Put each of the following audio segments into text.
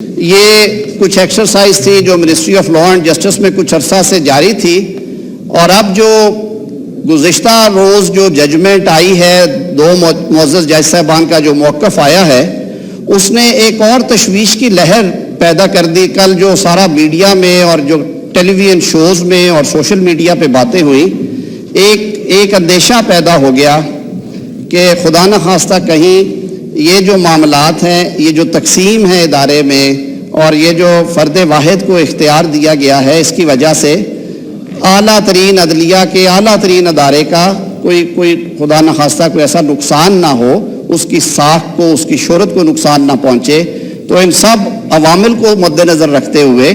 یہ کچھ ایکسرسائز تھی جو ministry of law and justice میں کچھ عرصہ سے جاری تھی، اور اب جو گزشتہ روز جو ججمنٹ آئی ہے دو معزز جج صاحبان کا جو موقف آیا ہے، اس نے ایک اور تشویش کی لہر پیدا کر دی۔ کل جو سارا میڈیا میں اور جو ٹیلی ویژن شوز میں اور سوشل میڈیا پہ باتیں ہوئی، ایک اندیشہ پیدا ہو گیا کہ خدا نخواستہ کہیں یہ جو معاملات ہیں، یہ جو تقسیم ہے ادارے میں، اور یہ جو فرد واحد کو اختیار دیا گیا ہے، اس کی وجہ سے اعلیٰ ترین عدلیہ کے اعلیٰ ترین ادارے کا کوئی خدا نخواستہ کوئی ایسا نقصان نہ ہو، اس کی ساکھ کو، اس کی شہرت کو نقصان نہ پہنچے۔ تو ان سب عوامل کو مد نظر رکھتے ہوئے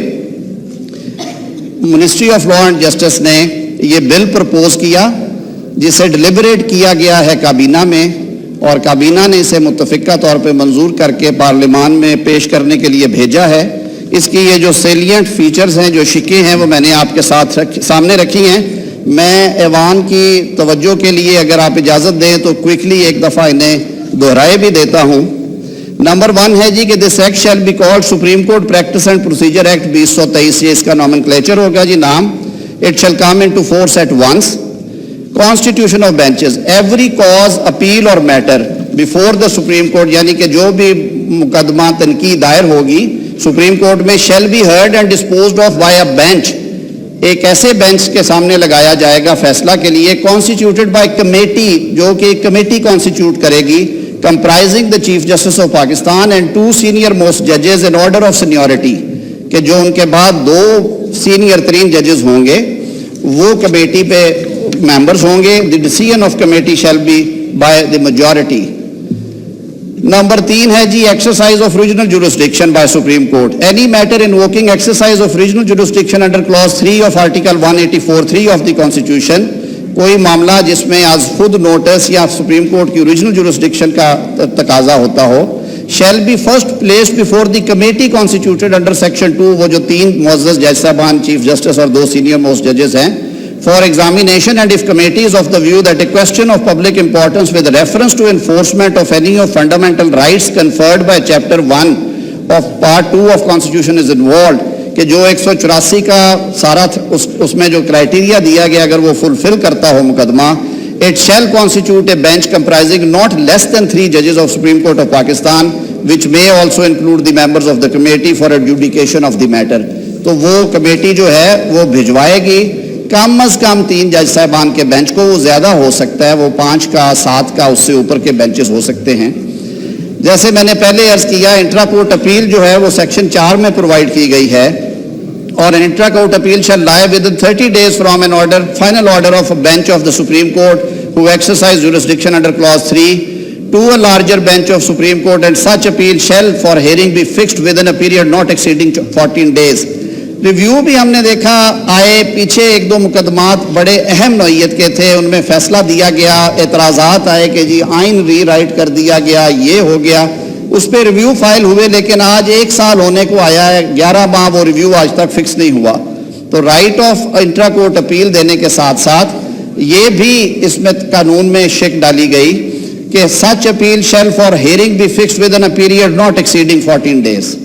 ministry of law and justice نے یہ بل پرپوز کیا، جسے ڈیلیبریٹ کیا گیا ہے کابینہ میں، اور کابینہ نے اسے متفقہ طور پہ منظور کر کے پارلیمان میں پیش کرنے کے لیے بھیجا ہے۔ اس کی یہ جو سیلینٹ فیچرز ہیں، جو شکیں ہیں، وہ میں نے آپ کے ساتھ سامنے رکھی ہیں۔ میں ایوان کی توجہ کے لیے اگر آپ اجازت دیں تو کوئکلی ایک دفعہ انہیں دہرائے بھی دیتا ہوں۔ نمبر 1 ہے جی کہ this act shall be called supreme court practice and procedure act 2023، یہ اس کا نامنکلیچر ہوگا جی نام۔ It shall come into force at once. Constitution of benches, every cause, appeal or matter before the Supreme Court، یعنی کہ جو بھی مقدمہ تنقید دائر ہوگی سپریم کورٹ میں shall be heard and disposed of by a bench، ایک ایسے بینچ کے سامنے لگایا جائے گا فیصلہ کے لیے، constituted by committee، جو کہ ایک کمیٹی کانسٹیٹیوٹ کرے گی، comprising the Chief Justice of Pakistan and 2 senior most judges in order of seniority، کہ جو ان کے بعد 2 سینئر ترین ججز ہوں گے، وہ کمیٹی پہ members ہوں گے۔ The decision of committee shall be by the majority۔ Number 3 ہے جی exercise of regional jurisdiction by Supreme Court، any matter invoking exercise of regional jurisdiction under clause 3 of article 184(3) of the constitution، کوئی معاملہ جس میں از خود notice یا supreme court کی original jurisdiction کا تقاضا ہوتا ہو، shall be first placed before the committee constituted under section 2، وہ جو 3 معزز جج صاحبان چیف جسٹس اور 2 سینئر موسٹ ججز ہیں، for examination, and if committee is of the view that a question of public importance with reference to enforcement of any of fundamental rights conferred by chapter 1 of part 2 of constitution is involved، کہ جو 184 کا سارا اس میں جو criteria دیا گیا اگر وہ فلفل کرتا ہو مقدمہ، it shall constitute a bench comprising not less than 3 judges of Supreme Court of Pakistan which may also include the members of the committee for adjudication of the matter۔ تو وہ کمیٹی جو ہے وہ بھجوائے گی کم از کم 3 جج صاحبان کے بینچ کو، وہ زیادہ ہو سکتا ہے، وہ 5 کا 7 کا اس سے اوپر کے بینچز ہو سکتے ہیں۔ جیسے میں نے پہلے عرض کیا، انٹرا کورٹ اپیل جو ہے وہ سیکشن 4 میں پرووائڈ کی گئی ہے، اور intra court appeal shall lie within 30 days from an order, final order of a bench of the Supreme Court who exercise jurisdiction under clause 3 to a larger bench of Supreme Court, and such appeal shall for hearing be fixed within a period not exceeding 14 days۔ Review بھی ہم نے دیکھا آئے، پیچھے 1-2 مقدمات بڑے اہم نوعیت کے تھے، ان میں فیصلہ دیا گیا، اعتراضات آئے کہ جی آئین ری رائٹ کر دیا گیا، یہ ہو گیا، اس پہ ریویو فائل ہوئے، لیکن آج 1 سال ہونے کو آیا ہے، 11 ماہ وہ ریویو آج تک فکس نہیں ہوا۔ تو right of intra court appeal دینے کے ساتھ ساتھ یہ بھی اس میں قانون میں شک ڈالی گئی کہ such appeal shall for hearing be fixed within a period not exceeding 14 days.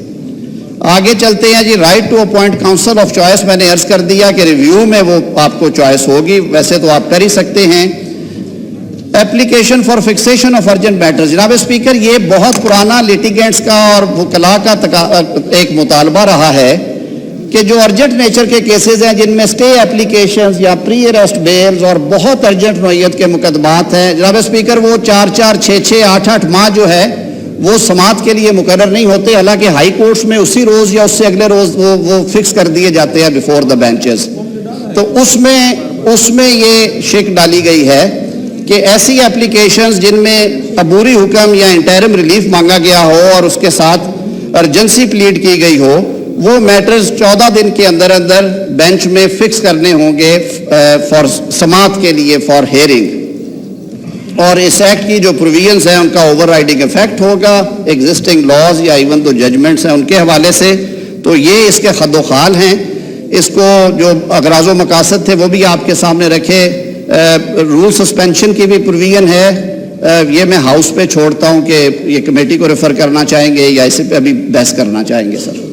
آگے چلتے ہیں جی، right to appoint counsel of choice, میں نے عرض کر دیا کہ ریویو میں وہ آپ کو چوائس ہوگی، ویسے تو آپ کر ہی سکتے ہیں۔ Application for fixation of urgent matters, جناب اسپیکر یہ بہت پرانا لیٹیگینٹس کا اور وکلاء کا ایک مطالبہ رہا ہے کہ جو ارجنٹ نیچر کے کیسز ہیں، جن میں اسٹے اپلیکیشنز یا پری اریسٹ بیلز اور بہت ارجنٹ نوعیت کے مقدمات ہیں، جناب اسپیکر وہ 4-4, 6-6, 8-8 ماہ جو ہے وہ سماعت کے لیے مقرر نہیں ہوتے، حالانکہ ہائی کورٹس میں اسی روز یا اس سے اگلے روز وہ فکس کر دیے جاتے ہیں بیفور دا بینچز۔ تو اس میں یہ شک ڈالی گئی ہے کہ ایسی اپلیکیشنز جن میں عبوری حکم یا انٹرم ریلیف مانگا گیا ہو اور اس کے ساتھ ارجنسی پلیڈ کی گئی ہو، وہ میٹرز 14 دن کے اندر بینچ میں فکس کرنے ہوں گے فار سماعت کے لیے، فار ہیئرنگ۔ اور اس ایکٹ کی جو پروویژنز ہیں ان کا اوور رائڈنگ افیکٹ ہوگا ایگزسٹنگ لاز یا ایون تو ججمنٹس ہیں ان کے حوالے سے، تو یہ اس کے خد و خال ہیں۔ اس کو جو اغراض و مقاصد تھے وہ بھی آپ کے سامنے رکھے، رول سسپینشن کی بھی پروویژن ہے، یہ میں ہاؤس پہ چھوڑتا ہوں کہ یہ کمیٹی کو ریفر کرنا چاہیں گے یا اسے پہ ابھی بحث کرنا چاہیں گے سر.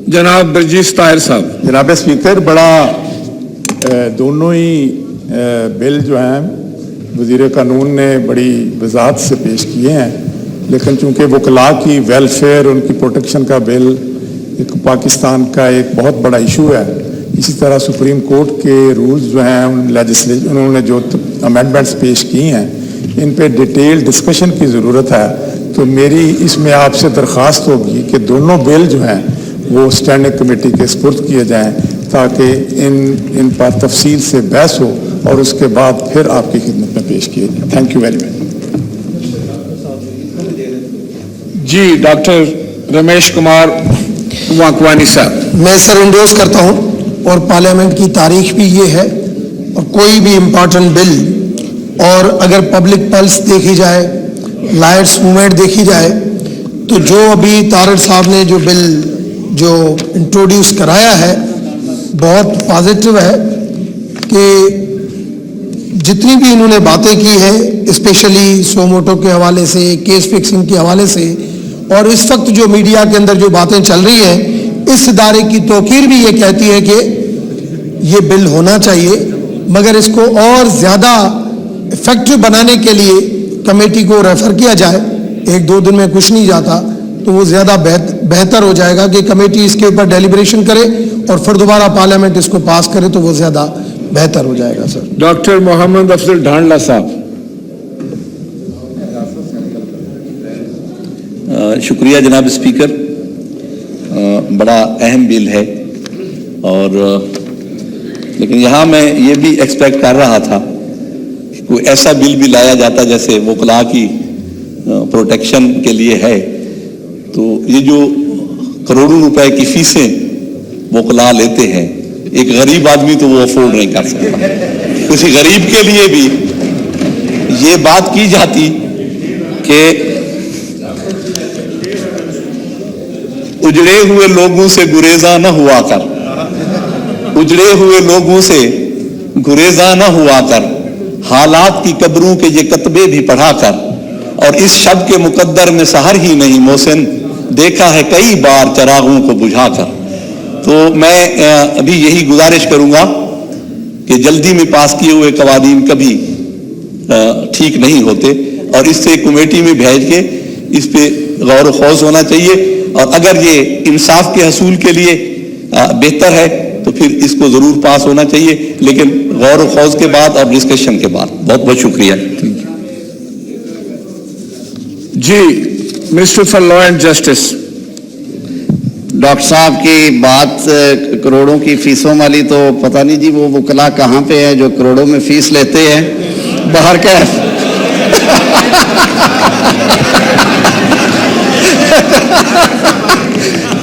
جناب برجیس طاہر صاحب. جناب اسپیکر, بڑا دونوں ہی بل جو ہیں وزیر قانون نے بڑی وضاحت سے پیش کیے ہیں, لیکن چونکہ وکلاء کی ویلفیئر, ان کی پروٹیکشن کا بل ایک پاکستان کا ایک بہت بڑا ایشو ہے. اسی طرح سپریم کورٹ کے رولز جو ہیں انہوں نے جو امینڈمنٹس پیش کی ہیں ان پہ ڈیٹیل ڈسکشن کی ضرورت ہے. تو میری اس میں آپ سے درخواست ہوگی کہ دونوں بل جو ہیں وہ اسٹینڈنگ کمیٹی کے سپرد کیے جائیں تاکہ ان پر تفصیل سے بحث ہو اور اس کے بعد پھر آپ کی خدمت میں پیش کیے جائیں. Thank you very much. جی ڈاکٹر رمیش کمار وانکوانی صاحب. میں سر انڈورس کرتا ہوں, اور پارلیمنٹ کی تاریخ بھی یہ ہے, اور کوئی بھی امپارٹنٹ بل اور اگر پبلک پلس دیکھی جائے, لائٹس موومنٹ دیکھی جائے, تو جو ابھی طارق صاحب نے جو بل جو انٹروڈیوس کرایا ہے بہت پازیٹیو ہے کہ جتنی بھی انہوں نے باتیں کی ہیں اسپیشلی سوموٹو کے حوالے سے, کیس فکسنگ کے حوالے سے, اور اس وقت جو میڈیا کے اندر جو باتیں چل رہی ہیں, اس ادارے کی توقیر بھی یہ کہتی ہے کہ یہ بل ہونا چاہیے, مگر اس کو اور زیادہ افیکٹو بنانے کے لیے کمیٹی کو ریفر کیا جائے. 1-2 دن میں کچھ نہیں جاتا, تو وہ زیادہ بہتر ہو جائے گا کہ کمیٹی اس کے اوپر ڈیلیبریشن کرے اور پھر دوبارہ پارلیمنٹ اس کو پاس کرے, تو وہ زیادہ بہتر ہو جائے گا. سر ڈاکٹر محمد افضل ڈھانڈلا صاحب. شکریہ جناب اسپیکر. بڑا اہم بل ہے, اور لیکن یہاں میں یہ بھی ایکسپیکٹ کر رہا تھا کہ کوئی ایسا بل بھی لایا جاتا جیسے وکلاء کی پروٹیکشن کے لیے ہے. تو یہ جو کروڑوں روپے کی فیسیں وکلاء لیتے ہیں, ایک غریب آدمی تو وہ افورڈ نہیں کر سکتا. کسی غریب کے لیے بھی یہ بات کی جاتی کہ اجڑے ہوئے لوگوں سے گریزاں نہ ہوا کر, اجڑے ہوئے لوگوں سے گریزاں نہ ہوا کر, حالات کی قبروں کے یہ کتبے بھی پڑھا کر, اور اس شب کے مقدر میں سحر ہی نہیں محسن, دیکھا ہے کئی بار چراغوں کو بجھا کر. تو میں ابھی یہی گزارش کروں گا کہ جلدی میں پاس کیے ہوئے قوانین کبھی ٹھیک نہیں ہوتے, اور اس سے کمیٹی میں بھیج کے اس پہ غور و خوض ہونا چاہیے, اور اگر یہ انصاف کے حصول کے لیے بہتر ہے تو پھر اس کو ضرور پاس ہونا چاہیے, لیکن غور و خوض کے بعد اور ڈسکشن کے بعد. بہت بہت شکریہ. جی minister for law and justice. Doctor صاحب کی بات کروڑوں کی فیسوں والی, تو پتہ نہیں جی وہ وکلاء کہاں پہ ہیں جو کروڑوں میں فیس لیتے ہیں باہر کا.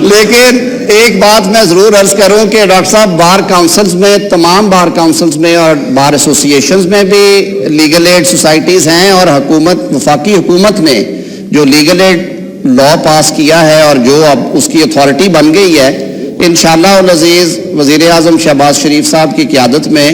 لیکن ایک بات میں ضرور عرض کروں کہ ڈاکٹر صاحب بار کاؤنسلز میں, تمام بار کاؤنسلز میں اور بار ایسوسیشنز میں بھی لیگل ایڈ سوسائٹیز ہیں, اور حکومت, وفاقی حکومت نے جو لیگل ایڈ لا پاس کیا ہے اور جو اب اس کی اتھارٹی بن گئی ہے, انشاءاللہ العزیز وزیر اعظم شہباز شریف صاحب کی قیادت میں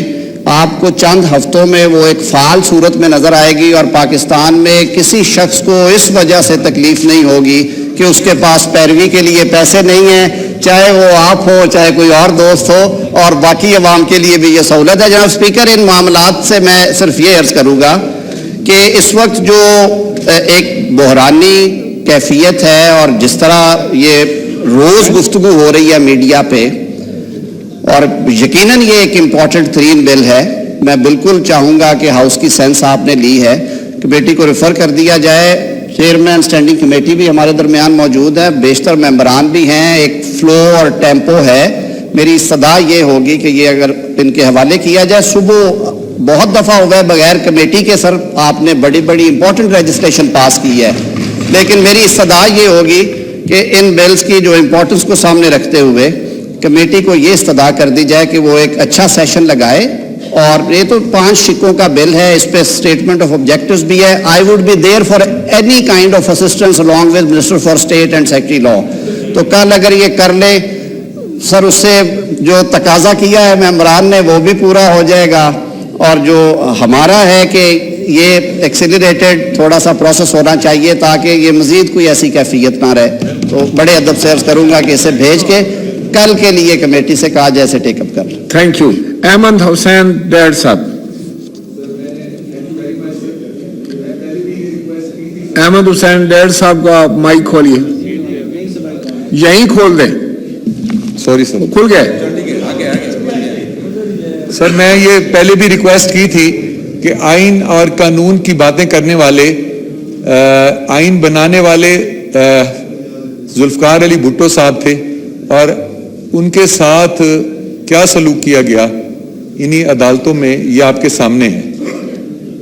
آپ کو چند ہفتوں میں وہ ایک فعال صورت میں نظر آئے گی, اور پاکستان میں کسی شخص کو اس وجہ سے تکلیف نہیں ہوگی کہ اس کے پاس پیروی کے لیے پیسے نہیں ہیں, چاہے وہ آپ ہو چاہے کوئی اور دوست ہو, اور باقی عوام کے لیے بھی یہ سہولت ہے. جناب اسپیکر, ان معاملات سے میں صرف یہ عرض کروں گا کہ اس وقت جو ایک بحرانی کیفیت ہے, اور جس طرح یہ روز گفتگو ہو رہی ہے میڈیا پہ, اور یقیناً یہ ایک امپورٹنٹ ترین بل ہے, میں بالکل چاہوں گا کہ ہاؤس کی سینس آپ نے لی ہے, کمیٹی کو ریفر کر دیا جائے. چیئرمین اسٹینڈنگ کمیٹی بھی ہمارے درمیان موجود ہے, بیشتر ممبران بھی ہیں, ایک فلو اور ٹیمپو ہے. میری صدا یہ ہوگی کہ یہ اگر ان کے حوالے کیا جائے. صبح بہت دفعہ ہوا ہے بغیر کمیٹی کے سر آپ نے بڑی بڑی امپورٹنٹ لیجسلیشن پاس کی ہے, لیکن میری استدعا یہ ہوگی کہ ان بلز کی جو امپورٹنس کو سامنے رکھتے ہوئے کمیٹی کو یہ استدعا کر دی جائے کہ وہ ایک اچھا سیشن لگائے. اور یہ تو 5 شقوں کا بل ہے, اس پہ اسٹیٹمنٹ آف آبجیکٹیوز بھی ہے. I would be there for any kind of assistance along with minister for state and secretary law. تو کل اگر یہ کر لیں سر اس سے جو تقاضا کیا ہے ممبران نے وہ بھی پورا ہو جائے گا، اور جو ہمارا ہے کہ یہ ایکسیلریٹڈ تھوڑا سا پروسیس ہونا چاہیے تاکہ یہ مزید کوئی ایسی کیفیت نہ رہے، تو بڑے ادب سے عرض کروں گا کہ اسے بھیج کے کل کے لیے کمیٹی سے کہا جائے اسے ٹیک اپ کر لیں۔ Thank you. احمد حسین ڈیر صاحب، احمد حسین ڈیر صاحب کا مائک کھولیے، یہیں کھول دیں۔ سوری سر، کھل گئے؟ سر میں یہ پہلے بھی ریکویسٹ کی تھی کہ آئین اور قانون کی باتیں کرنے والے، آئین بنانے والے ذوالفقار علی بھٹو صاحب تھے، اور ان کے ساتھ کیا سلوک کیا گیا انہی عدالتوں میں یہ آپ کے سامنے ہے۔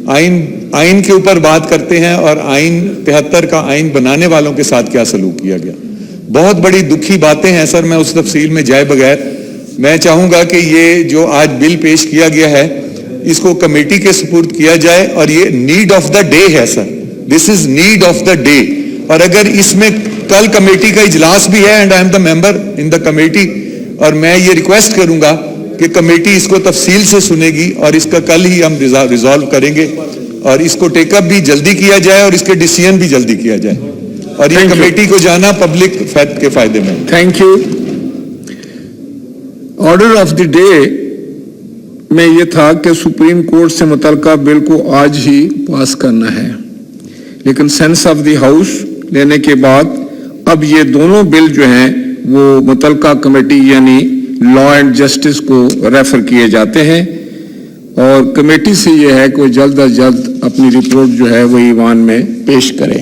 آئین کے اوپر بات کرتے ہیں اور آئین 73 کا آئین بنانے والوں کے ساتھ کیا سلوک کیا گیا۔ بہت بڑی دکھی باتیں ہیں سر، میں اس تفصیل میں جائے بغیر میں چاہوں گا کہ یہ جو آج بل پیش کیا گیا ہے اس کو کمیٹی کے سپرد کیا جائے، اور یہ نیڈ آف دا ڈے ہے sir, this is need of the day. اور اگر اس میں کل کمیٹی کا اجلاس بھی ہے، and I am the member in the committee, اور میں یہ ریکویسٹ کروں گا کہ کمیٹی اس کو تفصیل سے سنے گی اور اس کا کل ہی ہم ریزالو کریں گے، اور اس کو ٹیک اپ بھی جلدی کیا جائے اور اس کے ڈیسیژن بھی جلدی کیا جائے، اور یہ کمیٹی کو جانا پبلک کے فائدے میں۔ Thank you. Order of the day میں یہ تھا کہ سپریم کورٹ سے متعلقہ بل کو آج ہی پاس کرنا ہے، لیکن سینس آف دی ہاؤس لینے کے بعد اب یہ دونوں بل جو ہیں وہ متعلقہ کمیٹی یعنی لا اینڈ جسٹس کو ریفر کیے جاتے ہیں، اور کمیٹی سے یہ ہے کہ جلد از جلد اپنی رپورٹ جو ہے وہ ایوان میں پیش کرے۔